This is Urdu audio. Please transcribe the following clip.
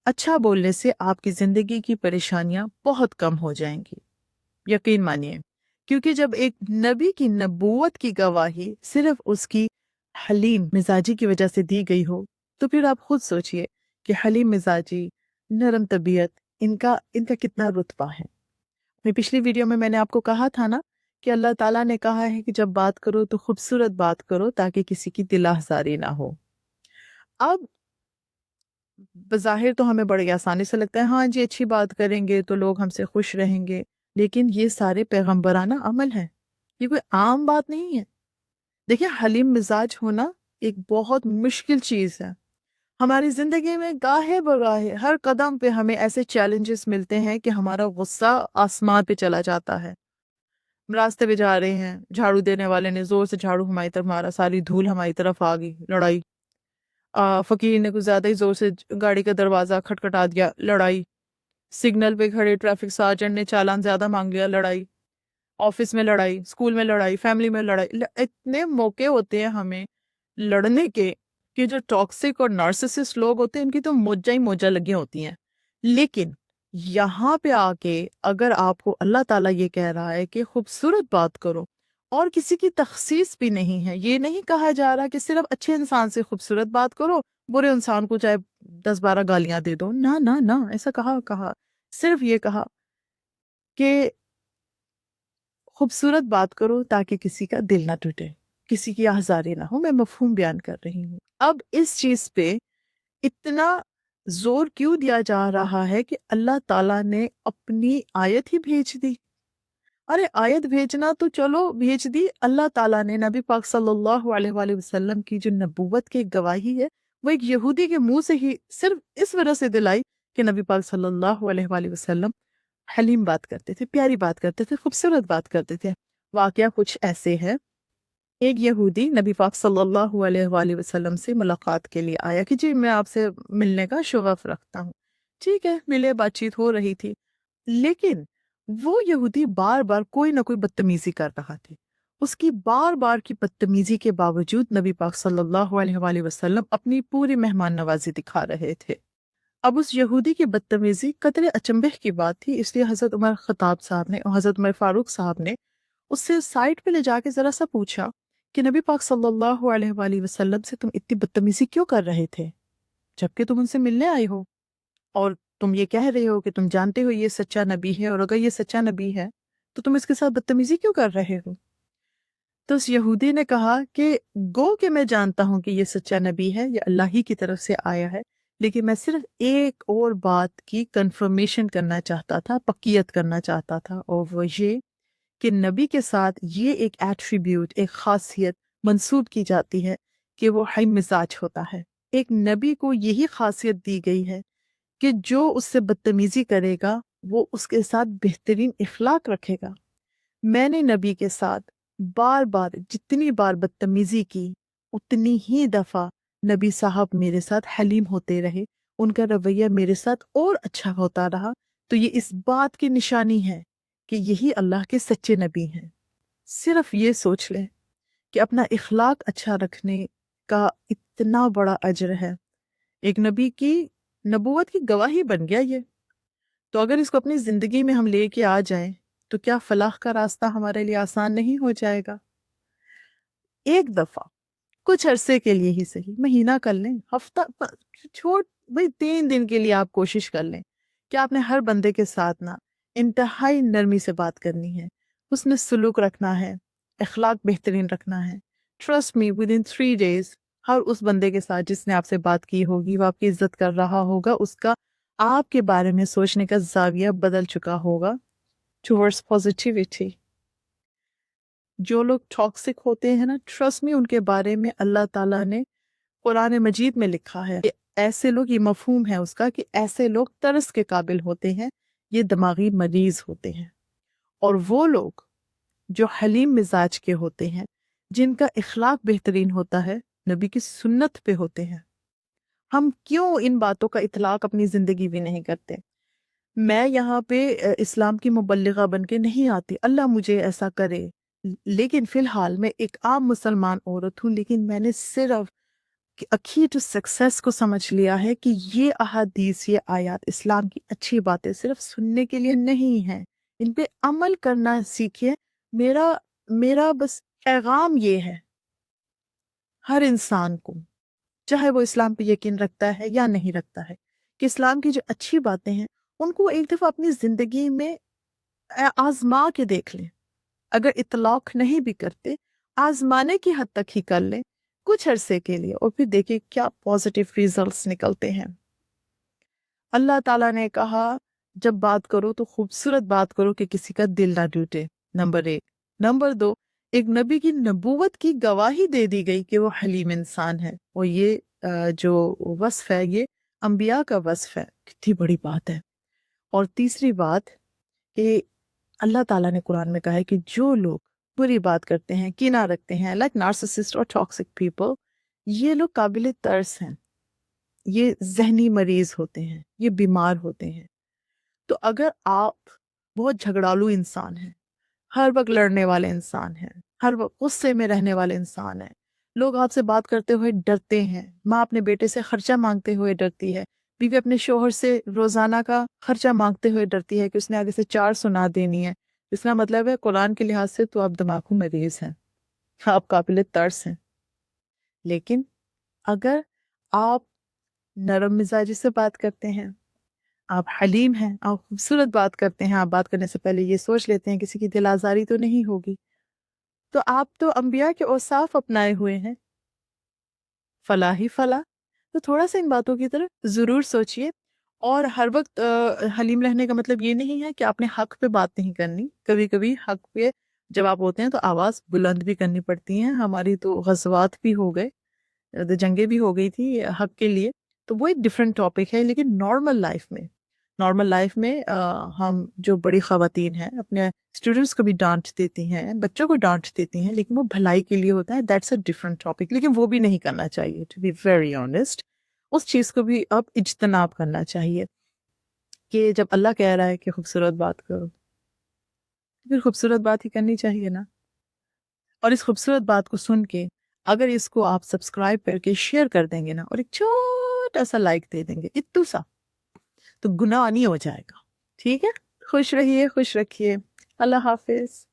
اچھا بولنے سے آپ کی زندگی کی پریشانیاں بہت کم ہو جائیں گی، یقین مانیے، کیونکہ جب ایک نبی کی نبوت کی گواہی صرف اس کی حلیم مزاجی کی وجہ سے دی گئی ہو، تو پھر آپ خود سوچئے کہ حلیم مزاجی، نرم طبیعت، ان کا کتنا رتبہ ہے۔ اپنی پچھلی ویڈیو میں نے آپ کو کہا تھا نا کہ اللہ تعالیٰ نے کہا ہے کہ جب بات کرو تو خوبصورت بات کرو تاکہ کسی کی دل آزاری نہ ہو۔ اب بظاہر تو ہمیں بڑی آسانی سے لگتا ہے ہاں جی اچھی بات کریں گے تو لوگ ہم سے خوش رہیں گے، لیکن یہ سارے پیغمبرانہ عمل ہے، یہ کوئی عام بات نہیں ہے۔ دیکھیں، حلیم مزاج ہونا ایک بہت مشکل چیز ہے۔ ہماری زندگی میں گاہے بگاہے ہر قدم پہ ہمیں ایسے چیلنجز ملتے ہیں کہ ہمارا غصہ آسمان پہ چلا جاتا ہے۔ راستے پہ جا رہے ہیں، جھاڑو دینے والے نے زور سے جھاڑو ہماری طرف مارا، ساری دھول ہماری طرف آ گئی، لڑائی۔ فقیر نے کچھ زیادہ ہی زور سے گاڑی کا دروازہ کھٹکھٹا دیا، لڑائی۔ سگنل پہ کھڑے ٹریفک سارجنٹ نے چالان زیادہ مانگ لیا، لڑائی۔ آفس میں لڑائی، اسکول میں لڑائی، فیملی میں لڑائی، اتنے موقع ہوتے ہیں ہمیں لڑنے کے کہ جو ٹاکسک اور نارسسسٹ لوگ ہوتے ہیں ان کی تو موجہ ہی موجہ لگی ہوتی ہیں۔ لیکن یہاں پہ آ کے اگر آپ کو اللہ تعالیٰ یہ کہہ رہا ہے کہ خوبصورت بات کرو، اور کسی کی تخصیص بھی نہیں ہے، یہ نہیں کہا جا رہا کہ صرف اچھے انسان سے خوبصورت بات کرو، برے انسان کو چاہے 10-12 گالیاں دے دو، نہ نہ نہ، ایسا کہا صرف یہ کہا کہ خوبصورت بات کرو تاکہ کسی کا دل نہ ٹوٹے، کسی کی آزاری نہ ہو۔ میں مفہوم بیان کر رہی ہوں۔ اب اس چیز پہ اتنا زور کیوں دیا جا رہا ہے کہ اللہ تعالیٰ نے اپنی آیت ہی بھیج دی؟ ارے آیت بھیجنا تو چلو بھیج دی، اللہ تعالیٰ نے نبی پاک صلی اللہ علیہ وآلہ وسلم کی جو نبوت کی گواہی ہے وہ ایک یہودی کے منہ سے ہی صرف اس وجہ سے دلائی کہ نبی پاک صلی اللہ علیہ وآلہ وسلم حلیم بات کرتے تھے، پیاری بات کرتے تھے، خوبصورت بات کرتے تھے۔ واقعہ کچھ ایسے ہے، ایک یہودی نبی پاک صلی اللہ علیہ وآلہ وسلم سے ملاقات کے لیے آیا کہ جی میں آپ سے ملنے کا شغف رکھتا ہوں۔ ٹھیک ہے، ملے، بات چیت ہو رہی تھی، لیکن وہ یہودی بار بار کوئی نہ کوئی بدتمیزی کر رہا تھا۔ اس کی بار بار کی بدتمیزی کے باوجود نبی پاک صلی اللہ علیہ وآلہ وسلم اپنی پوری مہمان نوازی دکھا رہے تھے۔ اب اس یہودی کی بدتمیزی قدرے اچنبھے کی بات تھی، اس لیے حضرت عمر خطاب صاحب نے اور حضرت عمر فاروق صاحب نے اس سے سائٹ پہ لے جا کے ذرا سا پوچھا کہ نبی پاک صلی اللہ علیہ وآلہ وسلم سے تم اتنی بدتمیزی کیوں کر رہے تھے جبکہ تم ان سے ملنے آئے ہو، اور تم یہ کہہ رہے ہو کہ تم جانتے ہو یہ سچا نبی ہے، اور اگر یہ سچا نبی ہے تو تم اس کے ساتھ بدتمیزی کیوں کر رہے ہو؟ تو اس یہودی نے کہا کہ گو کہ میں جانتا ہوں کہ یہ سچا نبی ہے، یہ اللہ ہی کی طرف سے آیا ہے، لیکن میں صرف ایک اور بات کی کنفرمیشن کرنا چاہتا تھا، پکیت کرنا چاہتا تھا، اور وہ یہ کہ نبی کے ساتھ یہ ایک ایٹریبیوٹ، ایک خاصیت منسوب کی جاتی ہے کہ وہ حلیم مزاج ہوتا ہے۔ ایک نبی کو یہی خاصیت دی گئی ہے کہ جو اس سے بدتمیزی کرے گا وہ اس کے ساتھ بہترین اخلاق رکھے گا۔ میں نے نبی کے ساتھ بار بار جتنی بار بدتمیزی کی اتنی ہی دفعہ نبی صاحب میرے ساتھ حلیم ہوتے رہے، ان کا رویہ میرے ساتھ اور اچھا ہوتا رہا، تو یہ اس بات کی نشانی ہے کہ یہی اللہ کے سچے نبی ہیں۔ صرف یہ سوچ لیں کہ اپنا اخلاق اچھا رکھنے کا اتنا بڑا اجر ہے، ایک نبی کی نبوت کی گواہی بن گیا یہ۔ تو اگر اس کو اپنی زندگی میں ہم لے کے آ جائیں تو کیا فلاح کا راستہ ہمارے لیے آسان نہیں ہو جائے گا؟ ایک دفعہ کچھ عرصے کے لیے ہی صحیح، مہینہ کر لیں، ہفتہ چھوٹ بھئی 3 دن کے لیے آپ کوشش کر لیں کہ آپ نے ہر بندے کے ساتھ نا انتہائی نرمی سے بات کرنی ہے، حسن سلوک رکھنا ہے، اخلاق بہترین رکھنا ہے۔ Trust me with in 3 days ہر اس بندے کے ساتھ جس نے آپ سے بات کی ہوگی، وہ آپ کی عزت کر رہا ہوگا، اس کا آپ کے بارے میں سوچنے کا زاویہ بدل چکا ہوگا towards positivity۔ جو لوگ ٹاکسک ہوتے ہیں نا، ٹرسٹ میں ان کے بارے میں اللہ تعالیٰ نے قرآن مجید میں لکھا ہے کہ ایسے لوگ، یہ مفہوم ہے اس کا کہ ایسے لوگ ترس کے قابل ہوتے ہیں، یہ دماغی مریض ہوتے ہیں۔ اور وہ لوگ جو حلیم مزاج کے ہوتے ہیں، جن کا اخلاق بہترین ہوتا ہے، نبی کی سنت پہ ہوتے ہیں۔ ہم کیوں ان باتوں کا اطلاق اپنی زندگی بھی نہیں کرتے؟ میں یہاں پہ اسلام کی مبلغہ بن کے نہیں آتی، اللہ مجھے ایسا کرے، لیکن فی الحال میں ایک عام مسلمان عورت ہوں، لیکن میں نے صرف کی ٹو سکسیس کو سمجھ لیا ہے کہ یہ احادیث، یہ آیات اسلام کی اچھی باتیں صرف سننے کے لیے نہیں ہیں، ان پہ عمل کرنا سیکھیے۔ میرا بس پیغام یہ ہے ہر انسان کو، چاہے وہ اسلام پہ یقین رکھتا ہے یا نہیں رکھتا ہے، کہ اسلام کی جو اچھی باتیں ہیں ان کو ایک دفعہ اپنی زندگی میں آزما کے دیکھ لیں۔ اگر اطلاق نہیں بھی کرتے، آزمانے کی حد تک ہی کر لیں کچھ عرصے کے لیے، اور پھر دیکھیں کیا پازیٹیو ریزلٹس نکلتے ہیں۔ اللہ تعالیٰ نے کہا جب بات کرو تو خوبصورت بات کرو کہ کسی کا دل نہ ٹوٹے، نمبر 1۔ نمبر 2، ایک نبی کی نبوت کی گواہی دے دی گئی کہ وہ حلیم انسان ہے، اور یہ جو وصف ہے یہ انبیاء کا وصف ہے، کتنی بڑی بات ہے۔ اور تیسری بات کہ اللہ تعالیٰ نے قرآن میں کہا ہے کہ جو لوگ بری بات کرتے ہیں، کینہ رکھتے ہیں، لائک نارسسسٹ اور ٹاکسک پیپل، یہ لوگ قابل ترس ہیں، یہ ذہنی مریض ہوتے ہیں، یہ بیمار ہوتے ہیں۔ تو اگر آپ بہت جھگڑالو انسان ہیں، ہر وقت لڑنے والے انسان ہیں، ہر وقت غصے میں رہنے والے انسان ہیں، لوگ آپ سے بات کرتے ہوئے ڈرتے ہیں، ماں اپنے بیٹے سے خرچہ مانگتے ہوئے ڈرتی ہے، بیوی اپنے شوہر سے روزانہ کا خرچہ مانگتے ہوئے ڈرتی ہے کہ اس نے آگے سے 4 سنا دینی ہے، اس کا مطلب ہے قرآن کے لحاظ سے تو آپ دماغو مریض ہیں، آپ قابل ترس ہیں۔ لیکن اگر آپ نرم مزاجی سے بات کرتے ہیں، آپ حلیم ہیں، آپ خوبصورت بات کرتے ہیں، آپ بات کرنے سے پہلے یہ سوچ لیتے ہیں کسی کی دل آزاری تو نہیں ہوگی، تو آپ تو انبیاء کے اوصاف اپنائے ہوئے ہیں، فلاح ہی فلاح۔ تو تھوڑا سا ان باتوں کی طرف ضرور سوچئے، اور ہر وقت حلیم رہنے کا مطلب یہ نہیں ہے کہ آپ نے حق پہ بات نہیں کرنی۔ کبھی کبھی حق پہ جب آپ ہوتے ہیں تو آواز بلند بھی کرنی پڑتی ہیں۔ ہماری تو غزوات بھی ہو گئے، جنگیں بھی ہو گئی تھی حق کے لیے، تو وہ ایک ڈفرینٹ ٹاپک ہے۔ لیکن نارمل لائف میں ہم جو بڑی خواتین ہیں اپنے اسٹوڈنٹس کو بھی ڈانٹ دیتی ہیں، بچوں کو ڈانٹ دیتی ہیں، لیکن وہ بھلائی کے لیے ہوتا ہے، دیٹس اے ڈفرینٹ ٹاپک۔ لیکن وہ بھی نہیں کرنا چاہیے، ٹو بی ویری آنیسٹ، اس چیز کو بھی اب اجتناب کرنا چاہیے کہ جب اللہ کہہ رہا ہے کہ خوبصورت بات کرو، پھر خوبصورت بات ہی کرنی چاہیے نا۔ اور اس خوبصورت بات کو سن کے اگر اس کو آپ سبسکرائب کر کے شیئر کر دیں گے نا، اور ایک چھوٹا سا لائک دے دیں گے، اتو سا، تو گناہ نہیں ہو جائے گا۔ ٹھیک ہے، خوش رہیے، خوش رکھیے، اللہ حافظ۔